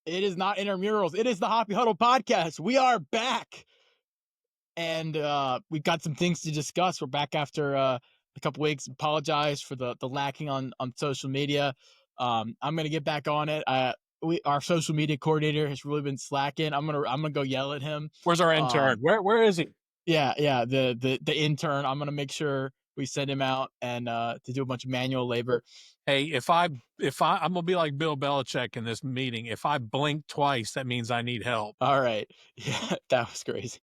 It is not intramurals. It is the Hoppy Huddle podcast. We are back, and we've got some things to discuss. We're back after a couple weeks. Apologize for the lacking on social media. I'm gonna get back on it. Our social media coordinator has really been slacking. I'm gonna go yell at him. Where's our intern? Where is he? Yeah. The intern. I'm gonna make sure we send him out and to do a bunch of manual labor. Hey, if I'm gonna be like Bill Belichick in this meeting. If I blink twice, that means I need help. All right. Yeah, that was crazy.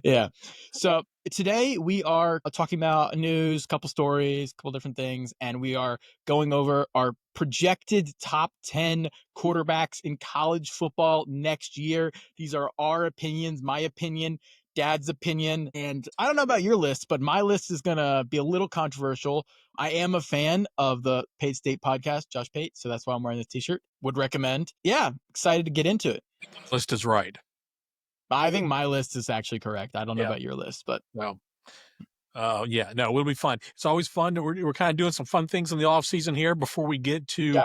Yeah. So today we are talking about news, couple stories, couple different things, and we are going over our projected top 10 quarterbacks in college football next year. These are our opinions, my opinion, Dad's opinion. And I don't know about your list, but my list is going to be a little controversial. I am a fan of the Pate State podcast, Josh Pate, so that's why I'm wearing this t-shirt. Would recommend. Yeah, excited to get into it. List is right. I think my list is actually correct. I don't know about your list, but no. No, it'll be fun. It's always fun. We're kind of doing some fun things in the off season here before we get to,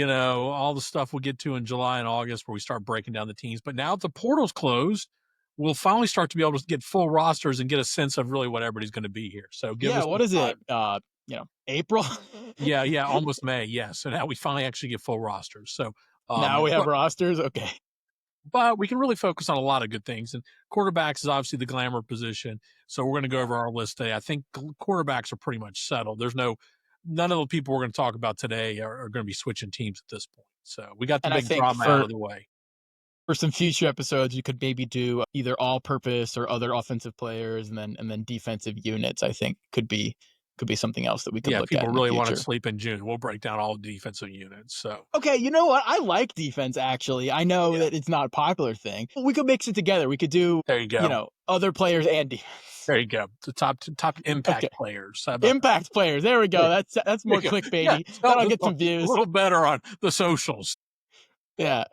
all the stuff we'll get to in July and August where we start breaking down the teams. But now that the portal's closed, we'll finally start to be able to get full rosters and get a sense of really what everybody's going to be here. So give us what is time. it? April? Almost May. Yeah. So now we finally actually get full rosters. So now we have rosters. Okay. But we can really focus on a lot of good things. And quarterbacks is obviously the glamour position. So we're going to go over our list today. I think quarterbacks are pretty much settled. There's none of the people we're going to talk about today are going to be switching teams at this point. So we got the big drama out of the way. For some future episodes, you could maybe do either all-purpose or other offensive players, and then defensive units. I think could be something else that we could look at. People really want to sleep in June. We'll break down all the defensive units. So okay, you know what? I like defense actually. I know that it's not a popular thing. We could mix it together. We could do there you go. Other players and defense. There you go. The top impact players. Impact players. There we go. That's more clickbaity. That'll get some views. A little better on the socials. Yeah.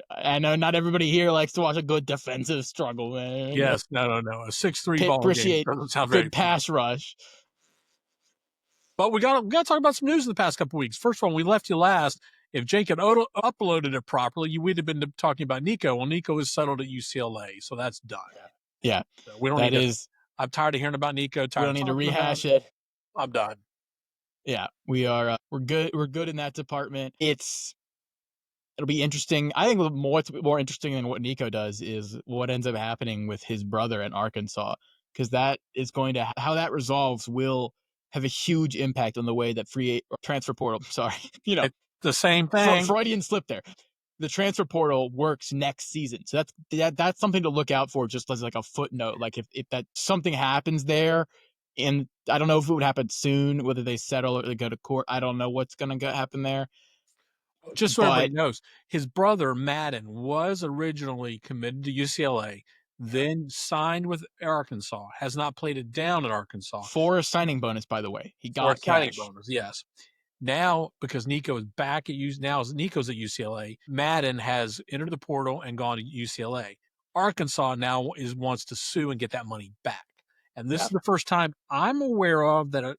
I know not everybody here likes to watch a good defensive struggle, man. Yes, no. A 6-3 ball appreciate game doesn't sound good pass rush. But we got to talk about some news in the past couple of weeks. First one, we left you last. If Jake had uploaded it properly, we'd have been talking about Nico. Well, Nico is settled at UCLA, so that's done. Yeah. So we don't I'm tired of hearing about Nico. We don't need to rehash it. I'm done. Yeah, we are. We're good. We're good in that department. It'll be interesting. I think what's more interesting than what Nico does is what ends up happening with his brother in Arkansas, because that is going to how that resolves will have a huge impact on the way that transfer portal. Sorry, it's the same thing. Freudian slip there. The transfer portal works next season, so that's something to look out for. Just as like a footnote, like if that something happens there, and I don't know if it would happen soon, whether they settle or they go to court. I don't know what's going to happen there. Just so everybody knows, his brother Madden was originally committed to UCLA. Then signed with Arkansas, has not played it down at Arkansas. For a signing bonus, by the way. He got a signing bonus, yes. Now, because Nico is back at Nico's at UCLA, Madden has entered the portal and gone to UCLA. Arkansas now wants to sue and get that money back. And this is the first time I'm aware of that a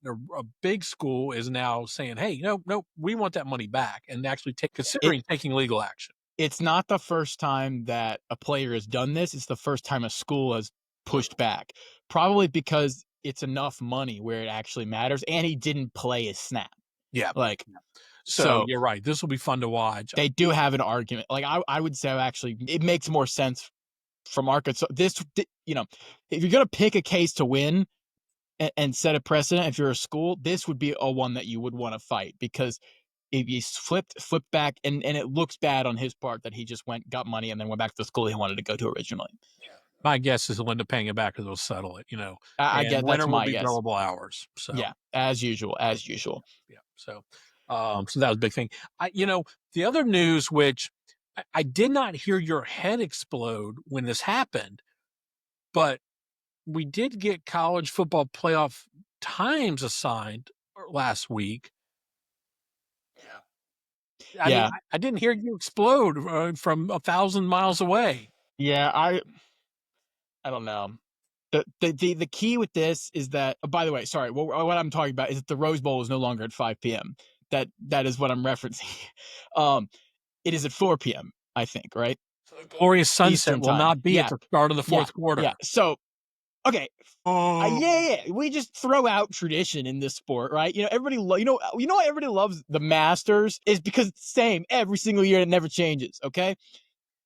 big school is now saying, hey, no, we want that money back, and actually considering taking legal action. It's not the first time that a player has done this. It's the first time a school has pushed back, probably because it's enough money where it actually matters, and he didn't play his snap. Yeah. So you're right. This will be fun to watch. They do have an argument. Like I would say actually it makes more sense from Arkansas. If you're going to pick a case to win and set a precedent, if you're a school, this would be a one that you would want to fight, because if you flipped back and it looks bad on his part that he just got money and then went back to the school he wanted to go to originally. Yeah. My guess is he'll end up paying it back or they'll settle it, I get that's my guess. Billable hours. So yeah, as usual. Yeah. So that was a big thing. The other news, which I did not hear your head explode when this happened, but we did get college football playoff times assigned last week. I didn't hear you explode from 1,000 miles away. Yeah, I don't know. The key with this is that, by the way, sorry, what I'm talking about is that the Rose Bowl is no longer at 5 p.m. That is what I'm referencing. It is at 4 p.m., I think, right? So the glorious sunset Eastern will time. not be at Yeah. the start of the Yeah. fourth Yeah. quarter. So, okay. Oh, Yeah. We just throw out tradition in this sport, right? Everybody, why everybody loves the Masters is because it's the same every single year. It never changes. Okay.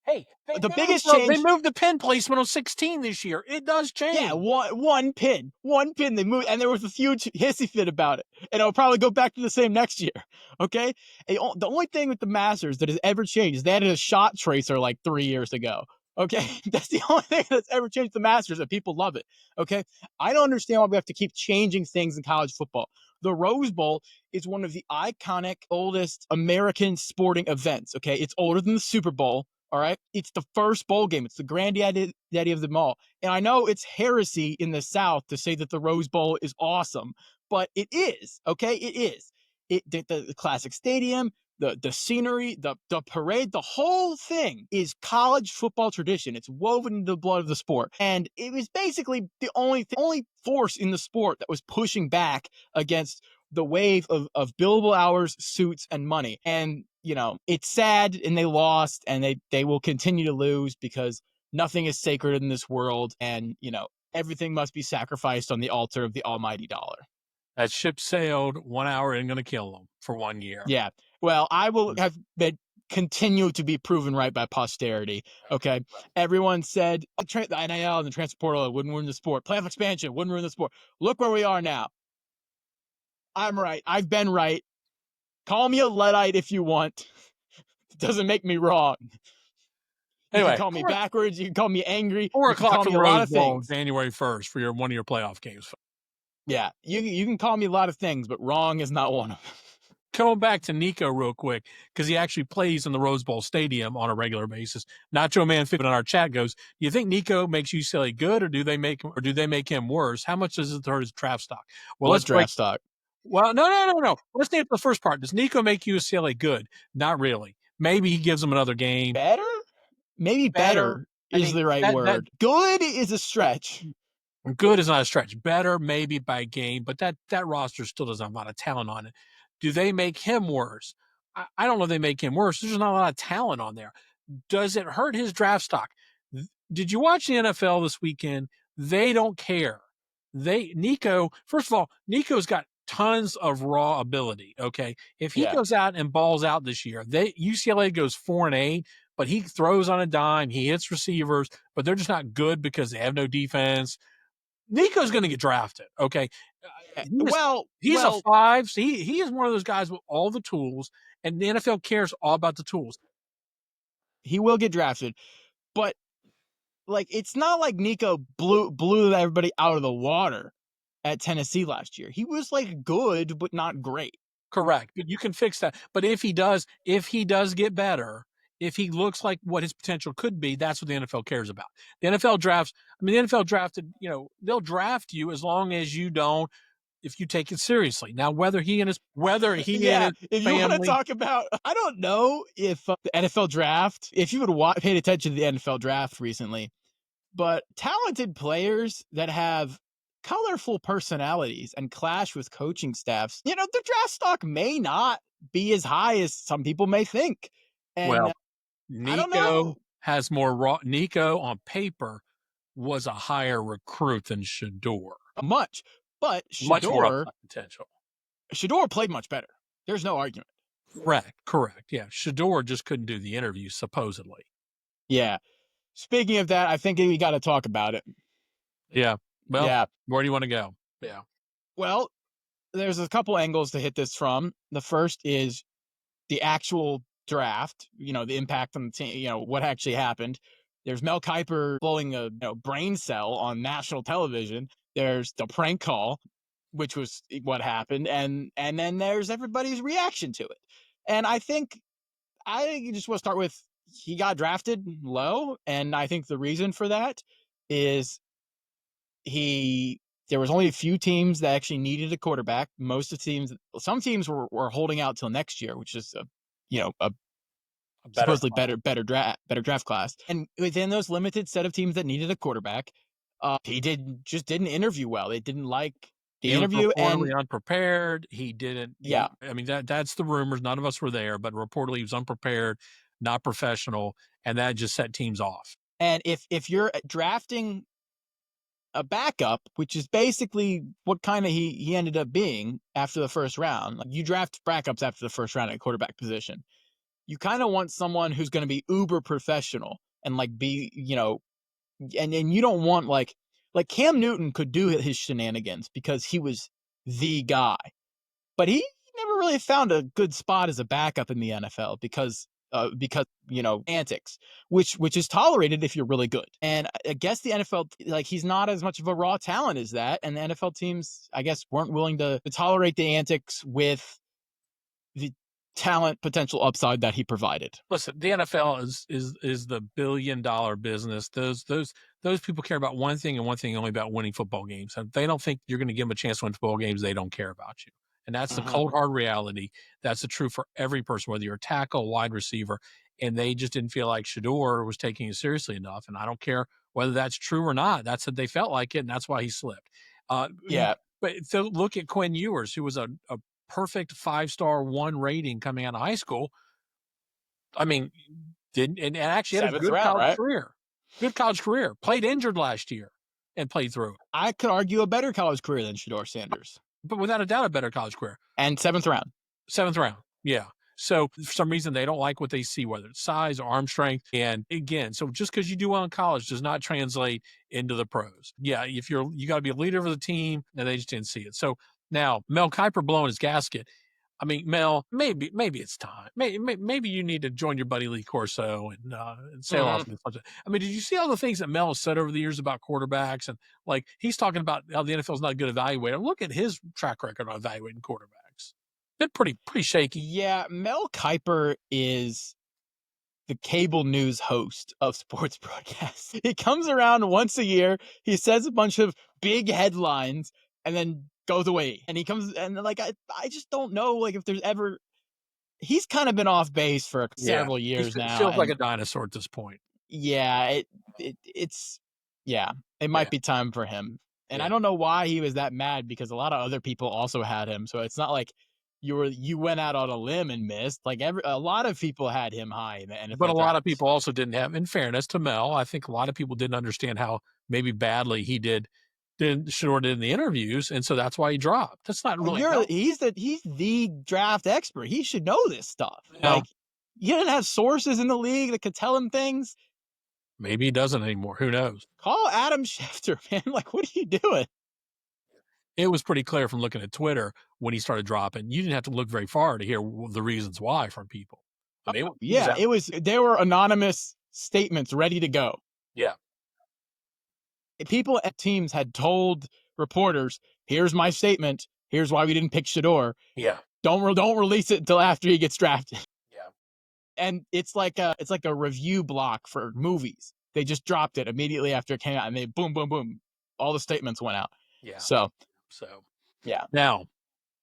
hey, The biggest change. moved the pin placement on 16 this year. It does Yeah, change. one pin. They moved, and there was a huge hissy fit about it, and it'll probably go back to the same next year. Okay, the only thing with the Masters that has ever changed is they added a shot tracer like 3 years ago. Okay, that's the only thing that's ever changed the Masters, and people love it. Okay, I don't understand why we have to keep changing things in college football. The Rose Bowl is one of the iconic, oldest American sporting events. Okay, it's older than the Super Bowl. All right, it's the first bowl game. It's the granddaddy of them all. And I know it's heresy in the South to say that the Rose Bowl is awesome, but it is. Okay, it is. The classic stadium, the scenery, the parade, the whole thing is college football tradition. It's woven into the blood of the sport, and it was basically the only force in the sport that was pushing back against the wave of billable hours, suits, and money. And it's sad, and they lost, and they will continue to lose because nothing is sacred in this world, and everything must be sacrificed on the altar of the almighty dollar. That ship sailed. 1 hour ain't going to kill them for 1 year. Yeah. Well, I will have been continue to be proven right by posterity. Okay. Everyone said the NIL and the transfer portal wouldn't ruin the sport. Playoff expansion wouldn't ruin the sport. Look where we are now. I'm right. I've been right. Call me a Luddite if you want. It doesn't make me wrong. You can Anyway, call me backwards. You can call me angry. four You can o'clock call for me the a lot Rose of Bowl, things. January 1st for one of your playoff games. Yeah, you can call me a lot of things, but wrong is not one of them. Going back to Nico real quick, because he actually plays in the Rose Bowl Stadium on a regular basis. Nacho Man 50 in our chat goes, "Do you think Nico makes UCLA good, or do they make him worse? How much does it hurt his draft stock?" Well, What let's break. draft stock? Well, no. Let's answer the first part. Does Nico make UCLA good? Not really. Maybe he gives them another game. Better? Maybe Better. better I is mean, the right that word. Good is a stretch. good is not a stretch. Better maybe by game, but that roster still doesn't have a lot of talent on it. Do they make him worse? I don't know if they make him worse. There's not a lot of talent on there. Does it hurt his draft stock? Did you watch the NFL this weekend? They don't care. First of all, Nico's got tons of raw ability. Okay. If he Yeah. goes out and balls out this year, UCLA goes 4-8, but he throws on a dime, he hits receivers, but they're just not good because they have no defense. Nico's going to get drafted. Okay. He's a Well, five. So he is one of those guys with all the tools, and the NFL cares all about the tools. he will get drafted, but it's not like Nico blew everybody out of the water at Tennessee last year. He was good, but not great. Correct. But you can fix that. But if he does get better, if he looks like what his potential could be, that's what the NFL cares about. The NFL drafts, the NFL drafted, they'll draft you as long as you don't, if you take it seriously. Now, whether he and his Yeah, if you want to family, talk about, I don't know if the NFL draft, if you would paid attention to the NFL draft recently, but talented players that have colorful personalities and clash with coaching staffs, the draft stock may not be as high as some people may think. And well, I don't know Nico on paper was a higher recruit than Shador. much, but Much more upside potential. Shador played much better. There's no argument. Correct. Yeah. Shador just couldn't do the interview, supposedly. Yeah. Speaking of that, I think we got to talk about it. Yeah. Well, yeah. Where do you want to go? Yeah. Well, there's a couple angles to hit this from. The first is the actual draft, the impact on the team, what actually happened. There's Mel Kuyper blowing a brain cell on national television. There's the prank call, which was what happened, and then there's everybody's reaction to it. And I think you just want to start with he got drafted low, and I think the reason for that is there was only a few teams that actually needed a quarterback. Some teams were holding out till next year, which is a supposedly better draft class. And within those limited set of teams that needed a quarterback, he didn't interview well. They didn't like the interview, reportedly and unprepared. He didn't. Yeah. I mean that's the rumors. None of us were there, but reportedly he was unprepared. not professional, and that just set teams off. And if you're drafting a backup, which is basically what kind of he ended up being after the first round. Like you draft backups after the first round at quarterback position. You kind of want someone who's going to be uber professional and like be, and you don't want like Cam Newton could do his shenanigans because he was the guy. But he never really found a good spot as a backup in the NFL because antics, which is tolerated if you're really good. And I guess the NFL, like, he's not as much of a raw talent as that, and the NFL teams, I guess, weren't willing to tolerate the antics with the talent potential upside that he provided. Listen, the NFL is the $1 billion business. Those people care about one thing and one thing only, about winning football games. And if they don't think you're going to give them a chance to win football games, they don't care about you. And that's the Mhm. cold hard reality. That's the truth for every person, whether you're a tackle, wide receiver. And they just didn't feel like Shador was taking it seriously enough. And I don't care whether that's true or not. That's that they felt like it, and that's why he slipped. Yeah, But so look at Quinn Ewers, who was a perfect 5-star 1 rating coming out of high school. I mean, didn't and actually had a seventh good round, college right? career. Good college career. Played injured last year and played through it. I could argue a better college career than Shador Sanders. But without a doubt, a better college career. And seventh round. 7th round. Yeah. So for some reason they don't like what they see, whether it's size or arm strength. And again, so just because you do well in college does not translate into the pros. Yeah, if you got to be a leader of the team, and they just didn't see it. So now Mel Kuyper blowing his gasket. I mean, Mel, maybe it's time. Maybe you need to join your buddy Lee Corso and sail off Mhm. into something. I mean, did you see all the things that Mel has said over the years about quarterbacks? And like he's talking about how the NFL is not a good evaluator. Look at his track record on evaluating quarterbacks. Been pretty shaky. Yeah, Mel Kuyper is the cable news host of sports broadcasts. He comes around once a year, he says a bunch of big headlines, and then goes away. And he comes and like I just don't know like if there's ever he's kind of been off base for Yeah, several he years now. feels like And a dinosaur at this point. yeah, it's yeah, it might Yeah, be time for him. And I yeah. don't know why he was that mad because a lot of other people also had him. So it's not like you went out on a limb and missed. Like a lot of people had him high in the But a NFL lot of drafts. people also didn't have, in fairness to Mel, I think a lot of people didn't understand how maybe badly did Shador did in the interviews, and so that's why he dropped. That's not really help. He's the draft expert. He should know this stuff. Now, Like he didn't have sources in the league that could tell him things. maybe he doesn't anymore. Who knows? Call Adam Schefter, man. Like, what are you doing? It was pretty clear from looking at Twitter when he started dropping. You didn't have to look very far to hear the reasons why from people. I mean, he was Yeah, out. it was there were anonymous statements ready to go. Yeah, People at teams had told reporters, "Here's my statement. Here's why we didn't pick Shador. yeah, Don't release it until after he gets drafted." yeah, And it's like a review block for movies. They just dropped it immediately after it came out, and they boom, boom, boom, all the statements went out. yeah. So So yeah, now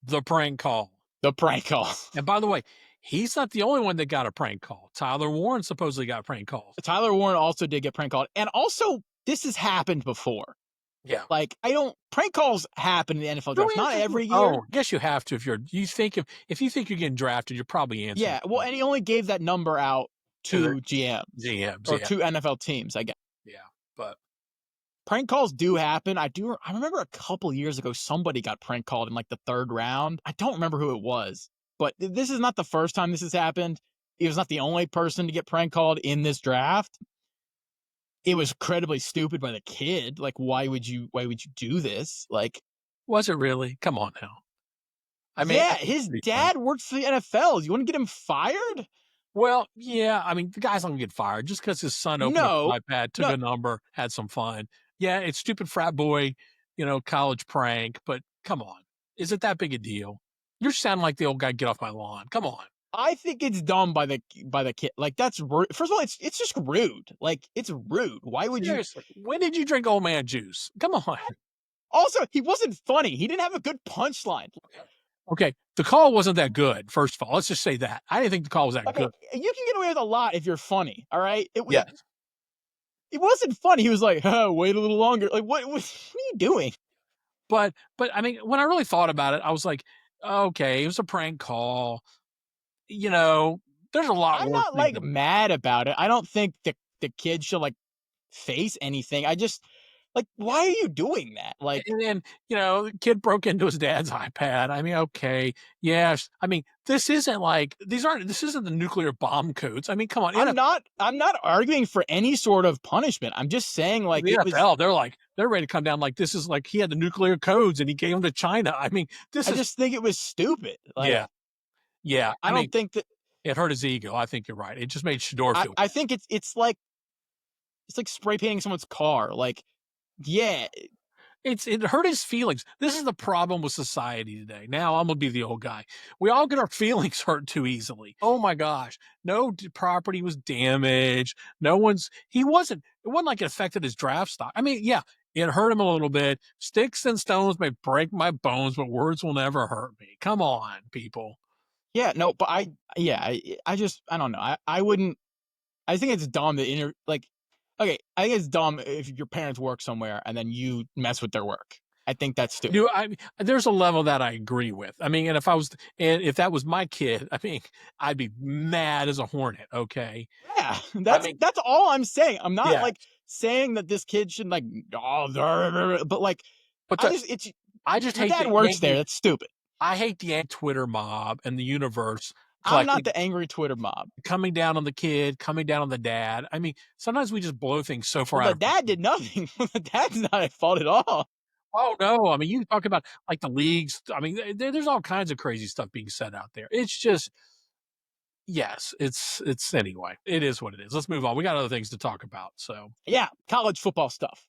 the prank call. the prank call. And by the way, he's not the only one that got a prank call. Tyler Warren supposedly got prank calls. Tyler Warren also did get prank called, and also this has happened before. Yeah. Like I don't prank calls happen in the NFL Do draft, we not answer? every year. Oh, I guess you have to if you think if you think you're getting drafted, you're probably answering Yeah, well, and he only gave that number out to the to GMs GMs. or Yeah, to NFL teams, I guess. yeah. But Prank calls do happen. I remember a couple years ago somebody got prank called in like the third round. I don't remember who it was, but this is not the first time this has happened. He was not the only person to get prank called in this draft. It was incredibly stupid by the kid. Like, why would you do this? Like, was it really? Come on now. I mean, yeah, it's his pretty funny. dad works for the NFL. You want to get him fired? Well, yeah. I mean, the guy's not gonna get fired just because his son opened up No, an iPad, took no. a number, had some fun. Yeah, it's stupid frat boy, college prank. But come on, is it that big a deal? You're sounding like the old guy. Get off my lawn. Come on. I think it's dumb by the kid. Like that's rude. First of all, it's just rude. Like it's rude. Why would you? Seriously, when did you drink old man juice? Come on. Also, he wasn't funny. He didn't have a good punchline. Okay, the call wasn't that good. First of all, let's just say that I didn't think the call was that Okay, good. you can get away with a lot if you're funny. All right, Yeah, it wasn't funny. He was like, wait a little longer. Like what are you doing? but I mean, when I really thought about it, I was like, okay, it was a prank call. They're there's a lot I'm worse not things like to mad about it. I don't think the kid should like face anything. I just like, why are you doing that? Like, and then, the kid broke into his dad's iPad. I mean, okay, yes. I mean, this isn't the nuclear bomb codes. I mean, come on, I'm not arguing for any sort of punishment. I'm just saying like the it was NFL, they're ready to come down like this is like he had the nuclear codes and he gave them to China. I mean, this I is just think it was stupid. Like, yeah, yeah. I I mean, don't think that it hurt his ego. I think you're right. It just made Shador I feel I think it's like spray painting someone's car. Like, yeah, it hurt his feelings. This is the problem with society today. Now I'm gonna be the old guy. We all get our feelings hurt too easily. Oh my gosh, no property was damaged. No one's. He wasn't. It wasn't like it affected his draft stock. I mean, yeah, it hurt him a little bit. Sticks and stones may break my bones, but words will never hurt me. Come on, people. yeah, no, but I don't know. I wouldn't. I think it's dumb that like, okay, I think it's dumb if your parents work somewhere and then you mess with their work. I think that's stupid. There's a level that I agree with. I mean, and if that was my kid, I mean, I'd be mad as a hornet. Okay. Yeah, I that's mean, that's all I'm saying. I'm not yeah, like saying that this kid should like, but like, but I just it's I just your hate dad the works there. Yankee. That's stupid. I hate the Yankee Twitter mob and the universe I'm not collecting, the angry Twitter mob. coming down on the kid, coming down on the dad. I mean, sometimes we just blow things so Well, far out the of dad did proportion. nothing. The dad's not at fault at all. Oh no! I mean, you talk about like the leagues. I mean, there's all kinds of crazy stuff being said out there. It's just yes, it's anyway. It is what it is. Let's move on. We got other things to talk about. So Yeah, college football stuff.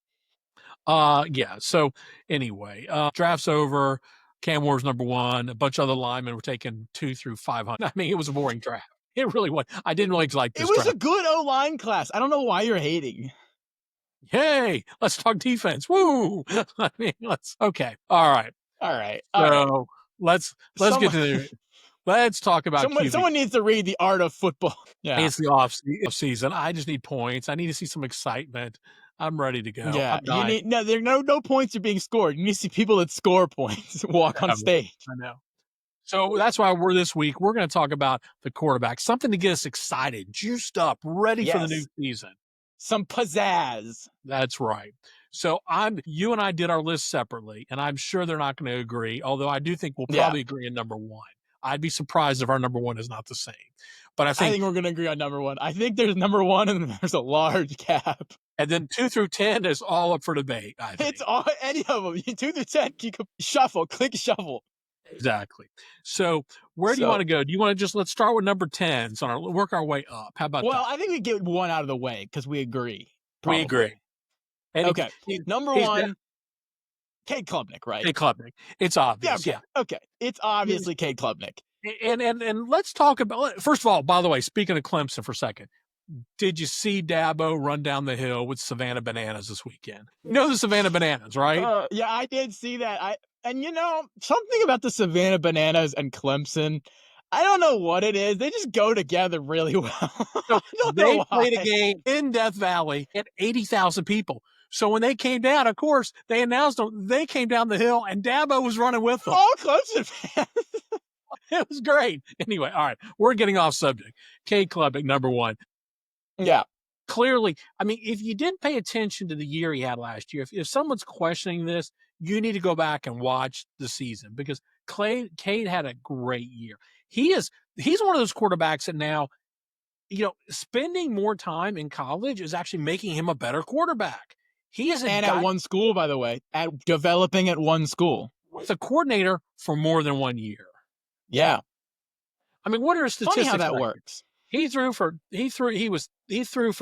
yeah. So anyway, draft's over. Cam Ward's number one. A bunch of other linemen were taken 2 through 500. I mean, it was a boring draft. It really was. I didn't really like It this was draft. a good O line class. I don't know why you're hating. Hey, let's talk defense. Woo! I mean, let's okay. All right. All right, all right. So let's get Someone, to let's talk about someone, QB. someone needs to read the art of football. Yeah, It's the off season. I just need points. I need to see some excitement. I'm ready to go. yeah. I'm You dying. need no. There no points are being scored. You need to see people that score points walk on I stage. know. So that's why we're this week. We're going to talk about the quarterback, something to get us excited, juiced up, ready for the new Yes, season. some pizzazz. That's right. So you and I did our list separately, and I'm sure they're not going to agree, although I do think we'll Yeah, probably agree in number one. I'd be surprised if our number one is not the same. But I I think, think we're gonna agree on number one. I think there's number one, and there's a large gap. and then 2 through 10 is all up for debate, I It's think. all any of them. You 2 to 10. You could shuffle, click shuffle. Exactly. So where do you want So, to go? Do you want to let's start with number 10, so work our way up. How about well, that? I think we get one out of the way because we agree. We Probably. agree. And Okay. Number he's one, Cade Klubnik, right? Jay Klubnik. It's Yeah. obvious. Okay. Yeah. Okay. It's obviously Cade Klubnik. And let's talk about, first of all, by the way, speaking of Clemson for a second, did you see Dabo run down the hill with Savannah Bananas this weekend? You know the Savannah Bananas, right? Yeah, I did see that. And something about the Savannah Bananas and Clemson. I don't know what it is. They just go together really well. I So don't they know played a why. game in Death Valley at 80,000 people. So when they came down, of course, they announced them. They came down the hill and Dabo was running with them. All Clemson fans. It was great. Anyway, all right, we're getting off subject. K Club at number one. Yeah. Clearly, I mean, if you didn't pay attention to the year he had last year, if someone's questioning this, you need to go back and watch the season because Cade had a great year. He's one of those quarterbacks that now, spending more time in college is actually making him a better quarterback. He is a And at guy one school, by the way, at developing at one school. with a coordinator for more than 1 year. Yeah. I mean, what are his Funny how statistics that like? works. He threw for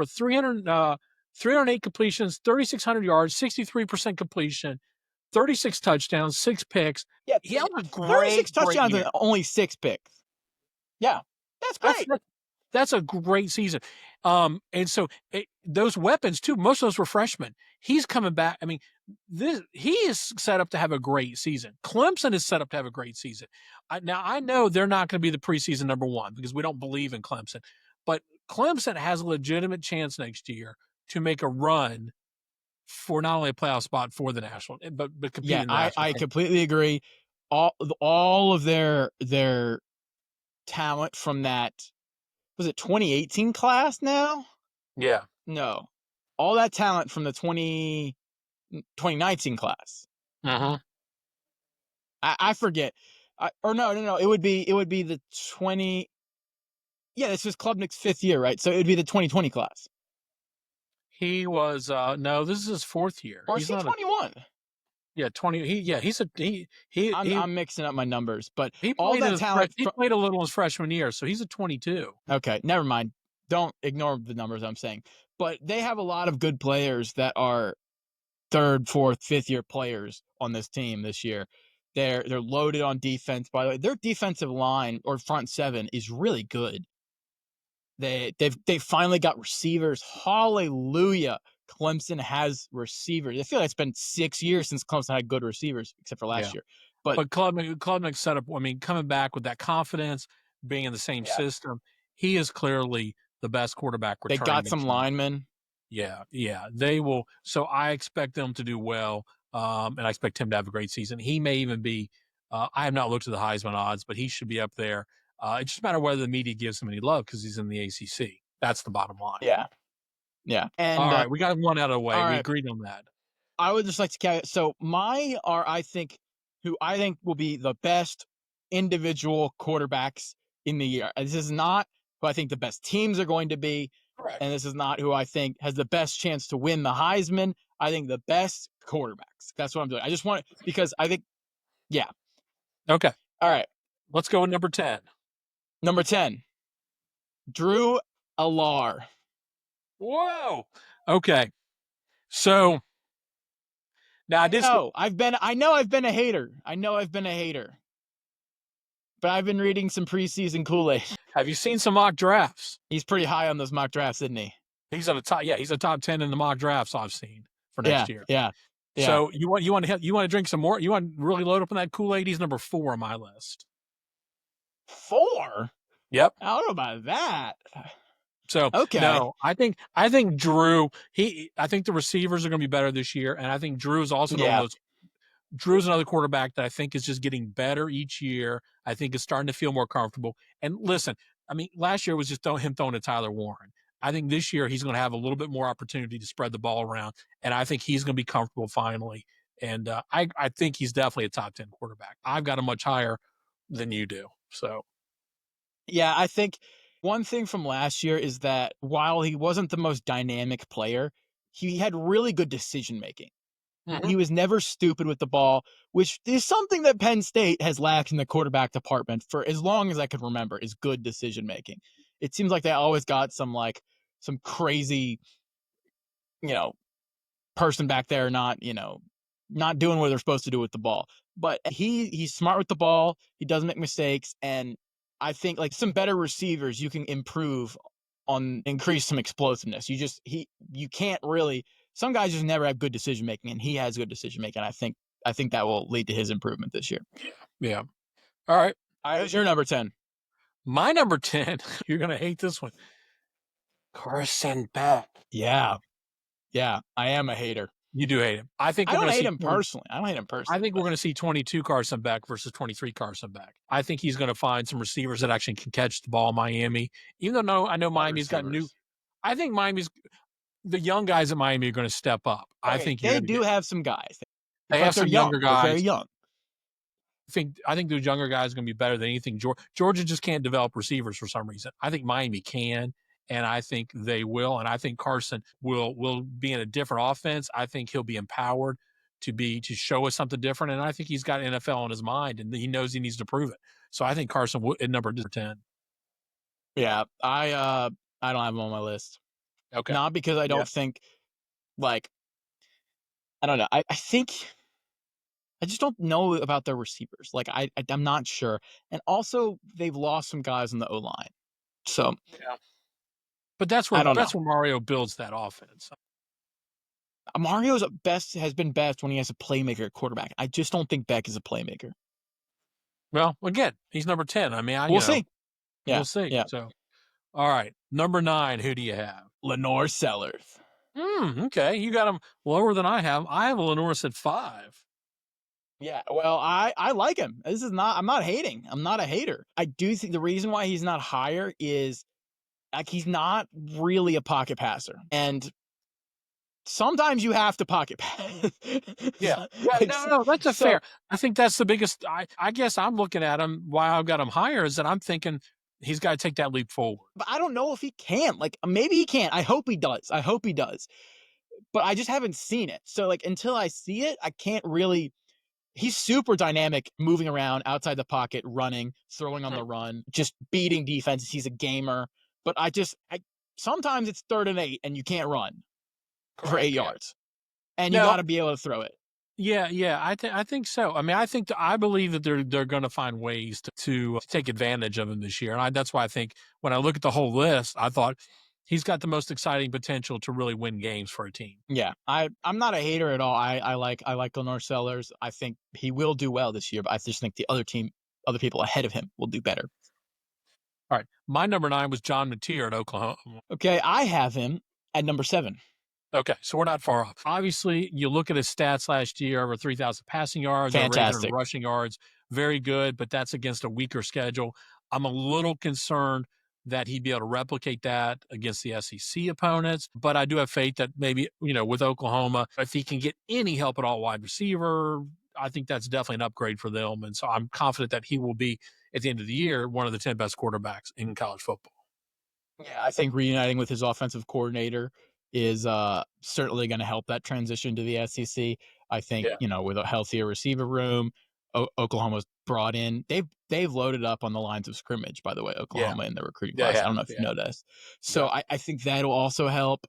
308 completions, 3,600 yards, 63% completion, 36 touchdowns, 6 picks. Yeah. He had a 36 great touchdowns and year. only 6 picks. Yeah. That's That's great. that's a great season. And so those weapons too. Most of those were freshmen. He's coming back. I mean, he is set up to have a great season. Clemson is set up to have a great season. Now I know they're not going to be the preseason number one because we don't believe in Clemson, but Clemson has a legitimate chance next year to make a run for not only a playoff spot for the national, but compete Yeah, in the national I championship. completely agree. All of their talent from that was it 2018 class now? Yeah. No. All that talent from the 2019 class. Mm-hmm. I forget. Or no. It would be the 20. Yeah, this is Klubnik's 5th year, right? So it would be the 2020 class. He was no, this is his 4th year. Or is He's he not a 21? yeah 20. He's a I'm mixing up my numbers, but he all played in that his talent he played a little his freshman year, so he's a 22. okay, never mind. Don't ignore the numbers I'm saying. But they have a lot of good players that are 3rd, 4th, 5th year players on this team this year. They're loaded on defense. By the way, their defensive line or front seven is really good. They finally got receivers. Hallelujah. Clemson has receivers. I feel like it's been 6 years since Clemson had good receivers, except for Yeah. last year. But But Klubnik set up, I mean, coming back with that confidence, being in the same yeah, system, he is clearly the best quarterback they returning got some machine. linemen. Yeah, yeah, they will. So I expect them to do well, and I expect him to have a great season. He may even be. I have not looked at the Heisman odds, but he should be up there. It's just a matter of whether the media gives him any love because he's in the ACC. That's the bottom line. Yeah. Yeah. All And right, we got one out of the way. all We right, agreed on that. I would just like to carry. So my are I think who I think will be the best individual quarterbacks in the year. This is not who I think the best teams are going to be, Correct. and this is not who I think has the best chance to win the Heisman. I think the best quarterbacks. That's what I'm doing. I just want it because I think, yeah. Okay, All right, let's go with number 10. number 10, Drew Alar. Whoa. Okay, so now I this. know I've been a hater. I know I've been a hater, but I've been reading some preseason Kool-Aid. Have you seen some mock drafts? He's pretty high on those mock drafts, isn't he? He's on the top. Yeah, he's a top 10 in the mock drafts I've seen for Yeah, next year. yeah, yeah. So you want to drink some more? You want to really load up on that Kool-Aid? He's number 4 on my list. 4? Yep. I don't know about that. So Okay. no, I think Drew. I think the receivers are going to be better this year, and I think Drew is also one of Yeah. those. Drew's another quarterback that I think is just getting better each year. I think is starting to feel more comfortable. And listen, I mean, last year was just him throwing to Tyler Warren. I think this year he's going to have a little bit more opportunity to spread the ball around, and I think he's going to be comfortable finally. And I think he's definitely a top 10 quarterback. I've got him much higher than you do. So Yeah, I think one thing from last year is that while he wasn't the most dynamic player, he had really good decision making. mhm. He was never stupid with the ball, which is something that Penn State has lacked in the quarterback department for as long as I could remember, is good decision making. It seems like they always got some crazy, you know, person back there not doing what they're supposed to do with the ball. But he's smart with the ball. He doesn't make mistakes, and I think like some better receivers you can improve on, increase some explosiveness. You can't really. Some guys just never have good decision making, and he has good decision making. I think that will lead to his improvement this year. Yeah. All right. All right, who's your number 10? My number 10, you're going to hate this one. Carson Beck. Yeah, yeah, I am a hater. You do hate him. I think I we're don't going to hate see him personally. I don't hate him I personally. think we're going to see 22 Carson Beck versus 23 Carson Beck. I think he's going to find some receivers that actually can catch the ball in Miami. Even though I know Miami's got new. I think Miami's the young guys at Miami are going to step up. I Okay, think you're they going to do get. have some guys, They but have they're some young. younger They're very guys. young. I think those younger guys are going to be better than anything. Georgia just can't develop receivers for some reason. I think Miami can, and I think they will. And I think Carson will be in a different offense. I think he'll be empowered to show us something different. And I think he's got NFL on his mind, and he knows he needs to prove it. So I think Carson at number 10. Yeah, I don't have him on my list. Okay. Not because I Yeah. don't think like I don't know. I think I just don't know about their receivers. Like I'm not sure. And also they've lost some guys in the O line. So Yeah. But that's I where don't know. Mario builds that offense. Mario's has been best when he has a playmaker at quarterback. I just don't think Beck is a playmaker. Well, again, he's number 10. I mean, We'll see. Yeah, we'll see. yeah. So, all right, number 9. Who do you have? Lenore Sellers. Okay, you got him lower than I have. I have Lenoris at 5. Yeah, well, I like him. I'm not hating. I'm not a hater. I do think the reason why he's not higher is Like he's not really a pocket passer, and sometimes you have to pocket pass. Yeah. Yeah, like, no, no, that's a so, fair. I think that's the biggest. I guess I'm looking at him. Why I've got him higher is that I'm thinking he's got to take that leap forward. but I don't know if he can. Like maybe he can't. I hope he does. I hope he does. But I just haven't seen it. So like until I see it, I can't really. He's super dynamic, moving around outside the pocket, running, throwing on the Mhm. run, just beating defenses. He's a gamer. But I sometimes it's 3rd and 8 and you can't run for Correct. eight Yeah. yards, and you got No. to be able to throw it. Yeah. Yeah. I think so. I mean, I believe that they're going to find ways to take advantage of him this year, and that's why I think when I look at the whole list, I thought he's got the most exciting potential to really win games for a team. Yeah, I'm not a hater at all. I like Lenore Sellers. I think he will do well this year, but I just think the other people ahead of him will do better. All right. My number 9 was John Mateer at Oklahoma. Okay, I have him at number 7. Okay, so we're not far off. Obviously, you look at his stats last year, over 3,000 passing yards, over 800 Fantastic. rushing yards, very good, but that's against a weaker schedule. I'm a little concerned that he'd be able to replicate that against the SEC opponents, but I do have faith that maybe, with Oklahoma, if he can get any help at all wide receiver, I think that's definitely an upgrade for them. And so I'm confident that he will be, at the end of the year, one of the 10 best quarterbacks in college football. Yeah, I think reuniting with his offensive coordinator is certainly going to help that transition to the SEC. I think Yeah. with a healthier receiver room, Oklahoma's brought in. They've loaded up on the lines of scrimmage. By the way, Yeah. Oklahoma in the recruiting They class. I have. don't know if Yeah. you noticed. So Yeah. I think that'll also help.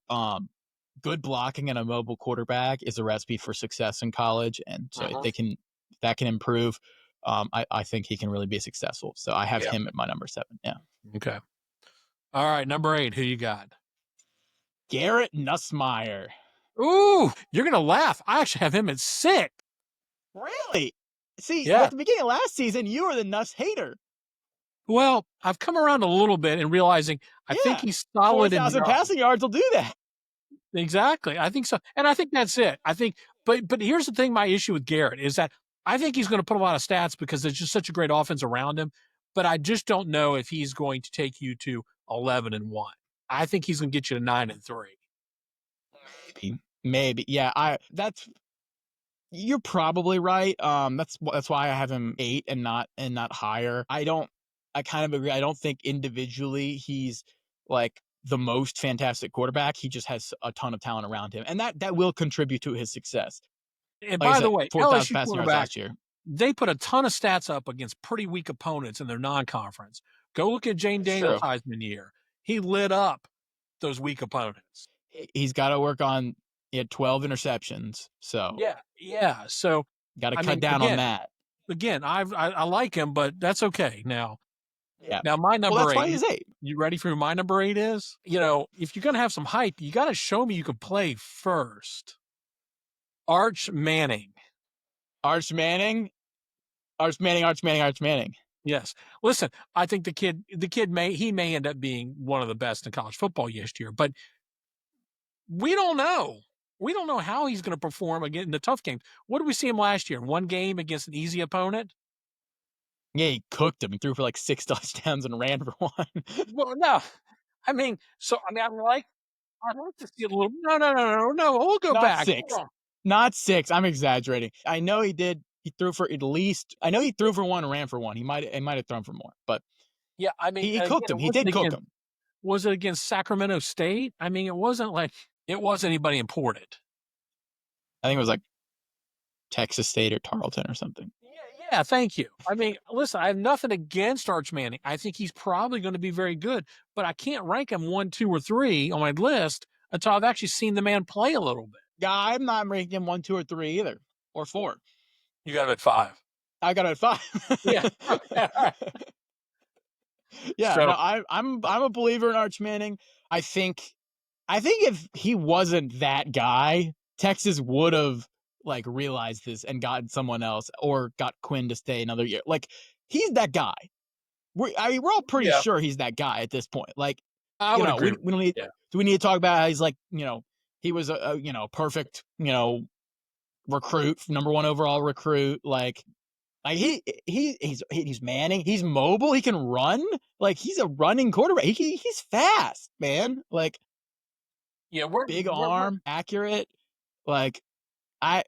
Good blocking and a mobile quarterback is a recipe for success in college, and so Mhm. that can improve. I think he can really be successful. So I have Yeah. him at my number 7. Yeah, Okay. All right, number 8, who you got? Garrett Nussmeyer. Ooh, you're gonna laugh. I actually have him at 6. Really? See, at Yeah. the beginning of last season, you were the Nuss hater. Well, I've come around a little bit and realizing I think Yeah. he's solid in 4,000 yards. passing yards will do that. Exactly. I think so. And I think that's it. I think but here's the thing, my issue with Garrett is that I think he's gonna put a lot of stats because there's just such a great offense around him, but I just don't know if he's going to take you to 11-1. I think he's gonna get you to 9-3. Maybe. Yeah, you're probably right. That's why I have him 8 and not higher. I kind of agree. I don't think individually he's like the most fantastic quarterback. He just has a ton of talent around him, and that will contribute to his success. And Like I by the said, way, 4,000 LSU passing yards quarterback, last year. they put a ton of stats up against pretty weak opponents in their non-conference. Go look at Jane That's Daniels' true. Heisman year. He lit up those weak opponents. He's got to work on. He had 12 interceptions, so Yeah, yeah. So, got to I cut mean, down on that. again, I like him, but that's okay. Yeah. Now my Well, number that's why eight. he's 8. You ready for who my number 8 is? If you're gonna have some hype, you got to show me you can play first. Arch Manning. Arch Manning, Arch Manning, Arch Manning, Arch Manning. Yes. Listen, I think the kid may end up being one of the best in college football year, but we don't know. We don't know how he's going to perform again in the tough games. What did we see him last year? One game against an easy opponent? Yeah, he cooked him. He threw for like 6 touchdowns and ran for 1. Well, no. I'd like to see a little. No, no, no, no, no. We'll go Not back. Hold 6. on. Not 6. I'm exaggerating. I know he did. He threw for at least. I know he threw for 1 and ran for 1. He might have thrown for more, but Yeah, he again, cooked him. He did cook him. was it against Sacramento State? I mean, it wasn't like it was anybody important. I think it was like Texas State or Tarleton or something. Yeah, yeah, thank you. I mean, listen, I have nothing against Arch Manning. I think he's probably going to be very good, but I can't rank him 1, 2, or 3 on my list until I've actually seen the man play a little bit. Yeah, I'm not ranking him 1, 2, or 3 either, or 4. You got him at 5. I got it at 5. Yeah. Okay. All right. Yeah, no, So I'm a believer in Arch Manning. I think if he wasn't that guy, Texas would have like realized this and gotten someone else or got Quinn to stay another year. Like he's that guy. We're all pretty yeah, sure he's that guy at this point. Like I would agree with we don't need. you. Yeah. Do we need to talk about how he's like he was a perfect recruit, number 1 overall recruit. Like Like he's Manning. He's mobile. He can run. Like he's a running quarterback. He's fast, man. Like Yeah, big arm, accurate. Like I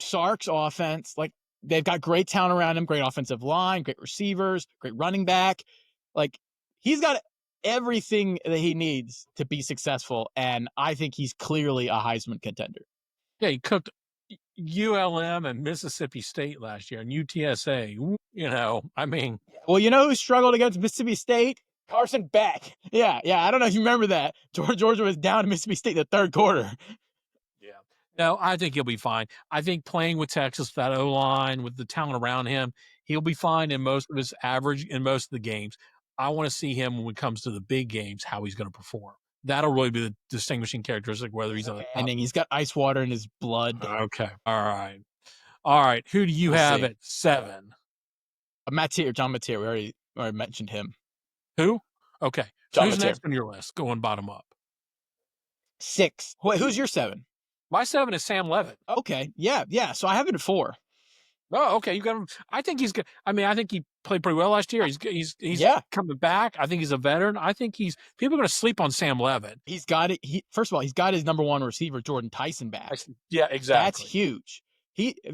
Sark's offense, like they've got great talent around him, great offensive line, great receivers, great running back. Like he's got everything that he needs to be successful, and I think he's clearly a Heisman contender. yeah, he cooked ULM and Mississippi State last year and UTSA. You know, I mean, Well, you know who struggled against Mississippi State? Carson Beck. Yeah. I don't know if you remember that. Georgia was down to Mississippi State in the third quarter. yeah. No, I think he'll be fine. I think playing with Texas, that O line with the talent around him, he'll be fine in most of his average in most of the games. I want to see him when it comes to the big games, how he's going to perform. That'll really be the distinguishing characteristic, whether he's a. And he's got ice water in his blood. Okay. All right. All right. Who do you We'll have see. at 7? John Mateer. We already mentioned him. Who? Okay. So John who's Mateer. next on your list? Going bottom up. 6. Wait, who's your 7? My 7 is Sam Levitt. Okay. Yeah. So I have it at 4. Oh, okay. You got him. I think he's good. I mean, I think he played pretty well last year. He's coming back. I think he's a veteran. I think people are going to sleep on Sam Levitt. He's got it. First of all, he's got his number 1 receiver, Jordan Tyson, back. Yeah, exactly. That's huge.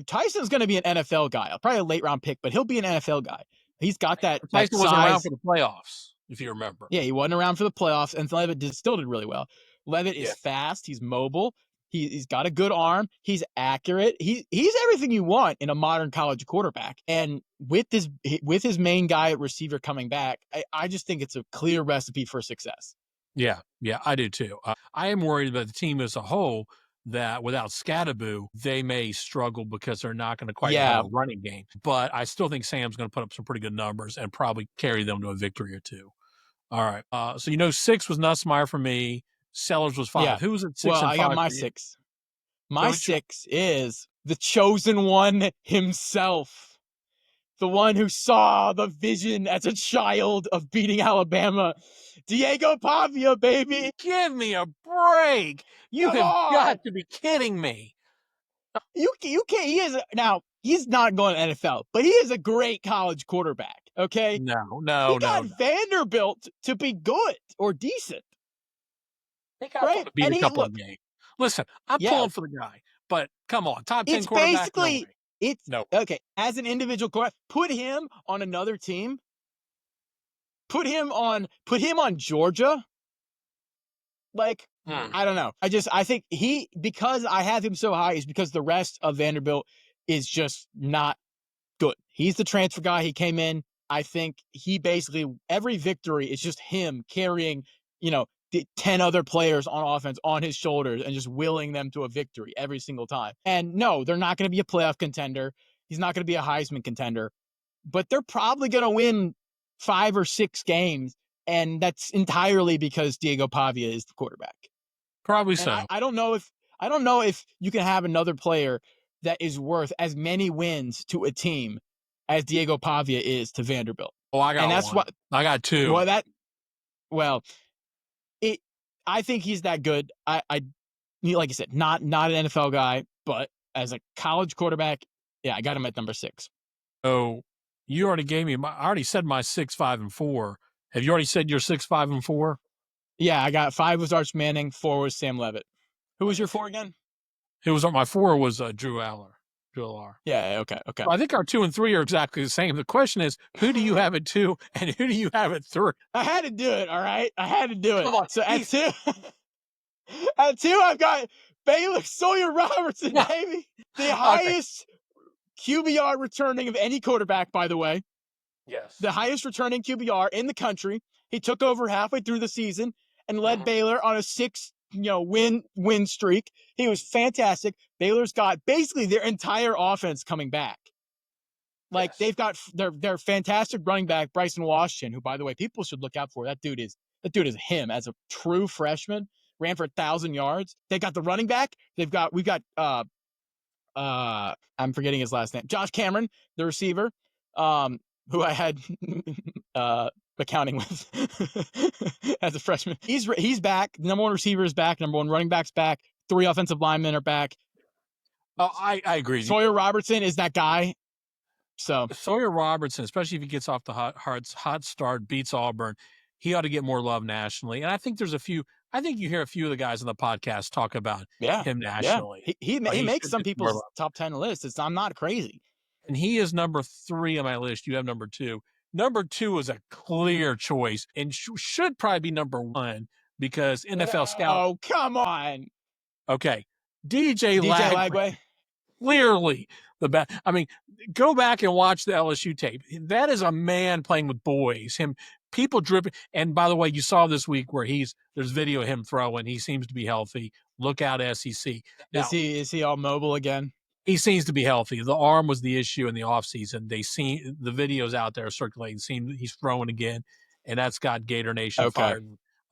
Tyson's going to be an NFL guy, probably a late round pick, but he'll be an NFL guy. He's got that. Tyson wasn't around for the playoffs, if you remember. Yeah, he wasn't around for the playoffs, and Levitt still did really well. Levitt is fast. He's mobile. He's got a good arm. He's accurate. He's everything you want in a modern college quarterback. And with his main guy at receiver coming back, I just think it's a clear recipe for success. Yeah, I do too. I am worried about the team as a whole that without Scadaboo, they may struggle because they're not going to quite have a running game. But I still think Sam's going to put up some pretty good numbers and probably carry them to a victory or two. All right. So 6 was Nussmeier for me. Sellers was 5. Yeah. Who was at 6 well, and 5? I got my 6. My 6 is the chosen one himself. The one who saw the vision as a child of beating Alabama. Diego Pavia, baby. Give me a break. You have got to be kidding me. You can't. He is now. He's not going to NFL, but he is a great college quarterback. Okay. No. He got Vanderbilt to be good or decent. They got to beat a couple of games. Listen, I'm pulling for the guy, but come on, top 10 quarterback. Okay. As an individual quarterback, put him on another team. Put him on Georgia. Like, I don't know. I think because I have him so high is because the rest of Vanderbilt is just not good. He's the transfer guy. He came in. I think he basically, every victory is just him carrying, the 10 other players on offense on his shoulders and just willing them to a victory every single time. And no, they're not going to be a playoff contender. He's not going to be a Heisman contender, but they're probably going to win 5 or 6 games. And that's entirely because Diego Pavia is the quarterback. Probably so. I don't know if you can have another player that is worth as many wins to a team as Diego Pavia is to Vanderbilt. Oh, I got and that's one. I got 2. I think he's that good. I like I said, not an NFL guy, but as a college quarterback, yeah, I got him at number 6. Oh, you already gave me I already said my 6, 5, and 4. Have you already said your 6, 5, and 4? Yeah, I got 5 was Arch Manning, 4 was Sam Levitt. Who was your 4 again? My 4 was Drew Aller. Yeah, okay. So I think our 2 and 3 are exactly the same. The question is, who do you have at 2 and who do you have at 3? I had to do it, all right? I had to do it. Come on, so at 2, I've got Baylor Sawyer Robertson, baby. The highest QBR returning of any quarterback, by the way. Yes. The highest returning QBR in the country. He took over halfway through the season and led Baylor on a 6 win streak. He was fantastic. Baylor's got basically their entire offense coming back. Like they've got their fantastic running back, Bryson Washington, who, by the way, people should look out for. That dude is him as a true freshman. Ran for 1,000 yards. They got the running back. We've got I'm forgetting his last name. Josh Cameron, the receiver, who I had accounting with as a freshman. He's back. The number 1 receiver is back. Number 1 running back's back. 3 offensive linemen are back. Oh, I agree. Sawyer Robertson is that guy. So Sawyer Robertson, especially if he gets off the hot start, beats Auburn, he ought to get more love nationally. And I think there's a few. I think you hear a few of the guys on the podcast talk about yeah, him yeah, nationally. he He makes should some get some more people's love. top 10 lists. I'm not crazy. And he is number 3 on my list. You have number 2. Number 2 is a clear choice and should probably be number 1 because NFL Scout. Oh, come on, Okay, DJ DJ Lag Lagway. clearly the best. I mean, go back and watch the LSU tape. That is a man playing with boys. Him, people dripping. And by the way, you saw this week where there's video of him throwing. He seems to be healthy. Look out, SEC. Now, Is he all mobile again? he seems to be healthy. The arm was the issue in the offseason. They seen the videos out there circulating. Seem he's throwing again, and that's got Gator Nation Okay,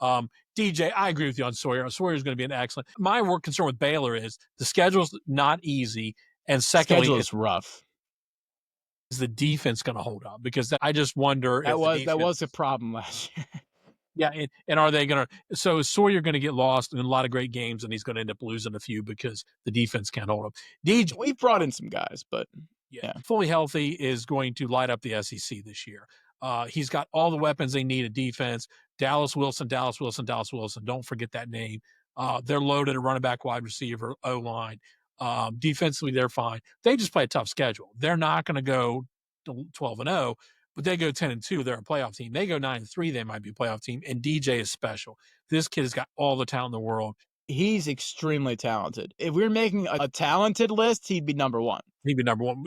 fired. DJ, I agree with you on Sawyer. Sawyer's going to be an excellent. My work concern with Baylor is the schedule's not easy, and secondly, schedule is is rough. the defense going to hold up? Because I just wonder if the That defense. was a problem last year. Yeah, and are they going to? So is Sawyer going to get lost in a lot of great games, and he's going to end up losing a few because the defense can't hold him. DJ, We've brought in some guys, but yeah, yeah, fully healthy, is going to light up the SEC this year. He's got all the weapons they need at defense. Dallas Wilson, Dallas Wilson, Dallas Wilson. Don't forget that name. They're loaded at running back, wide receiver, O line. Defensively, they're fine. They just play a tough schedule. They're not going to go 12-0, but they go 10-2. They're a playoff team. They go 9-3. They might be a playoff team. And DJ is special. This kid has got all the talent in the world. he's extremely talented. If we were making a talented list, he'd be number one. He'd be number 1.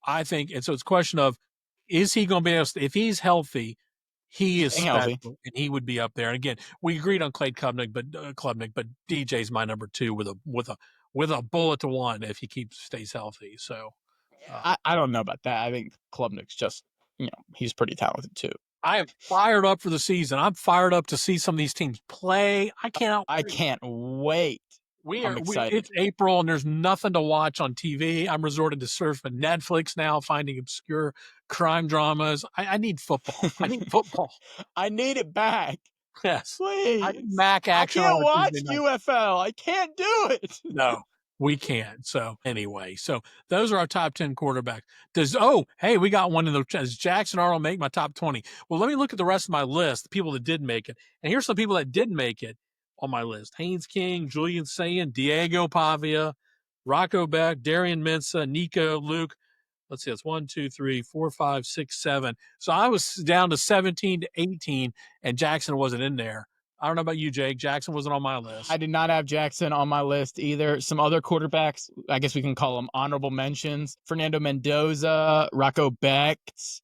I think, and so it's a question of, is he going to be able to, if he's healthy, he is Staying special, healthy. and he would be up there. And again, we agreed on Clay Klubnik, but DJ's my number 2 with a bullet to 1 if he stays healthy. So I don't know about that. I think Klubnik's just, he's pretty talented too. I am fired up for the season. I'm fired up to see some of these teams play. I cannot. I can't wait. I'm excited. It's April and there's nothing to watch on TV. I'm resorting to surfing Netflix now, finding obscure crime dramas. I need football. I need football. I need it back. Yes. Please. I need Mac I action can't on a watch Tuesday night. UFL. I can't do it. No, we can't. So anyway, those are our top 10 quarterbacks. We got one in the. Does Jackson Arnold make my top 20? Well, let me look at the rest of my list, the people that did make it. And here's some people that didn't make it on my list: Haynes King, Julian Sayin, Diego Pavia, Rocco Beck, Darian Mensah, Nico, Luke. Let's see, it's 1, 2, 3, 4, 5, 6, 7. So I was down to 17 to 18, and Jackson wasn't in there. I don't know about you, Jake. Jackson wasn't on my list. I did not have Jackson on my list either. Some other quarterbacks, I guess we can call them honorable mentions: Fernando Mendoza, Rocco Becht,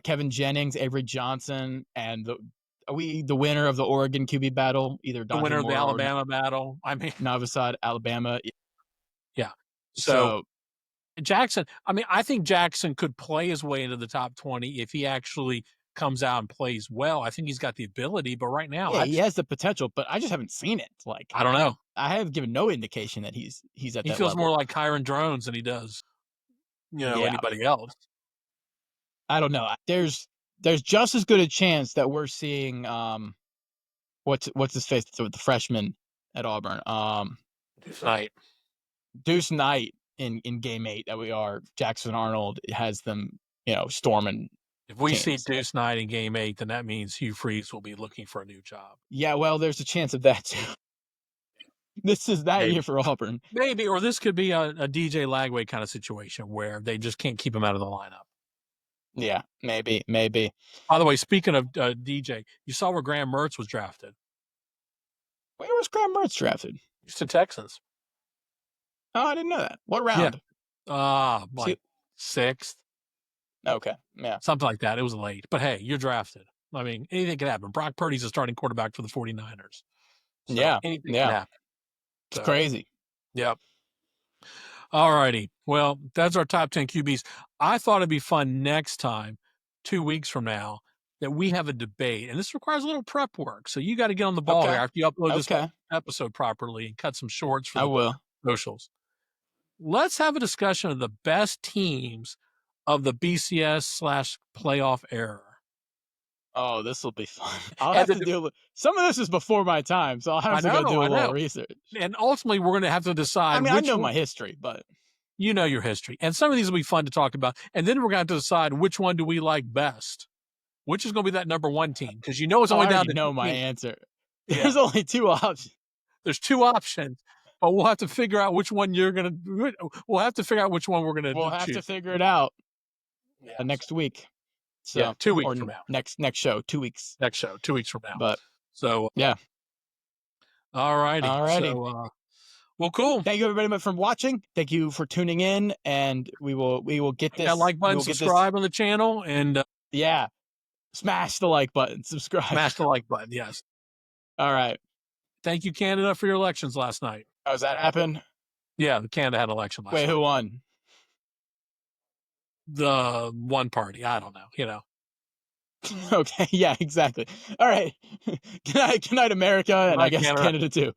Kevin Jennings, Avery Johnson, and the winner of the Oregon QB battle, either The Dante winner of Moore the or Alabama battle. I mean, Navasad, Alabama. yeah. So Jackson, I think Jackson could play his way into the top 20 if he actually comes out and plays well. I think he's got the ability, but right now, yeah, he has the potential, but I just haven't seen it. Like, I don't know. I have given no indication that he's at He that feels level. more like Kyron Drones than he does, Yeah. anybody else. I don't know. There's just as good a chance that we're seeing what's his face, the freshman at Auburn, Tonight. Deuce Knight in game 8 that we are. Jackson Arnold has them, storming. If we teams. see Deuce Knight in game 8, then that means Hugh Freeze will be looking for a new job. Yeah, well, there's a chance of that too. This is that year for Auburn. Maybe, or this could be a DJ Lagway kind of situation where they just can't keep him out of the lineup. Yeah, maybe. By the way, speaking of DJ, you saw where Graham Mertz was drafted. Where was Graham Mertz drafted? Houston Texans. Oh, I didn't know that. What round? Yeah. Like 6th. Okay, yeah. Something like that. It was late. But hey, you're drafted. I mean, anything can happen. Brock Purdy's a starting quarterback for the 49ers. So yeah. Anything can happen. It's crazy. Yep. All righty. Well, that's our top 10 QBs. I thought it'd be fun next time, 2 weeks from now, that we have a debate. And this requires a little prep work. So you got to get on the ball here after you upload this episode properly and cut some shorts for the socials. Let's have a discussion of the best teams of the BCS/playoff era. Oh, this will be fun. I'll have to deal with some of this is before my time, so I'll have to go do a little research. And ultimately, we're going to have to decide. I know my history, but you know your history. And some of these will be fun to talk about. And then we're going to decide which one do we like best. Which is going to be that number one team? Because you know it's Oh, only I down already to know 2 my teams. answer. Yeah. There's only 2 options. There's 2 options, but we'll have to figure out which one you're going to. We'll have to figure out which one we're going to We'll have to choose. figure it out Yeah. next week. Yeah, So, 2 weeks or from now. next show, 2 weeks. Next show, 2 weeks from now. But So yeah. All righty. Alrighty. So well, cool. Thank you everybody for watching. Thank you for tuning in, and we will get Hit that this. like button, subscribe on the channel, and yeah, smash the like button, subscribe. Smash the like button. Yes. All right. Thank you, Canada, for your elections last night. Oh, does that happen? Yeah, Canada had an election last night. Wait, who won? The one party. I don't know. You know. Okay. Yeah. Exactly. All right. Good night, America, and I guess Canada too.